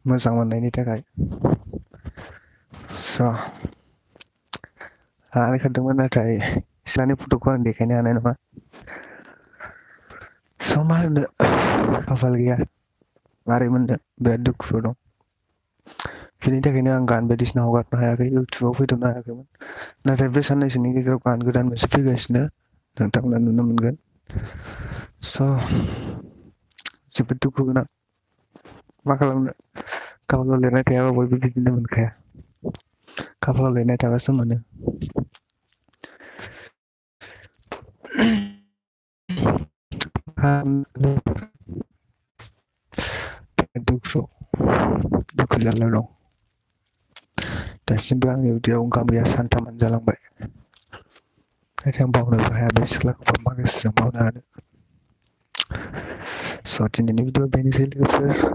मोजां मोननायनि थाखाय स' लानो खारदोंमोन नाथाय सिनानि फट'खौ आं देखायनो हानाय नङा। स' मा होननो खाफाल गैया मारै मोननो बिराद दुखुआव दं। बिनि थाखायनो आं गान बायदिसिना हगारनो हायाखै इउटुबाव फैथ'नो हायाखैमोन। नाथाय बे साननैसोनि गेजेराव गान गोदान मोनसे फैगासिनो नोंथांमोना नुनो मोनगोन। स' जोबोद दुखु गोनां मा खालामनो खाफालाव लिरनाय थायाबा बयबो बिदिनो मोनखाया। खाफालाव लिरनाय थाबासो मोनो। दुखु जारला दं। दासिमबो आंनि उदैयाव ओंखाम गैया सानथामानो जालांबाय। नाथाय आं बावनोबो हाया बे सिख्लाखौ मा गोसोजों बावनो हानो। स' दिनैनि भिडिअ'आ बेनोसै लोगोफोर।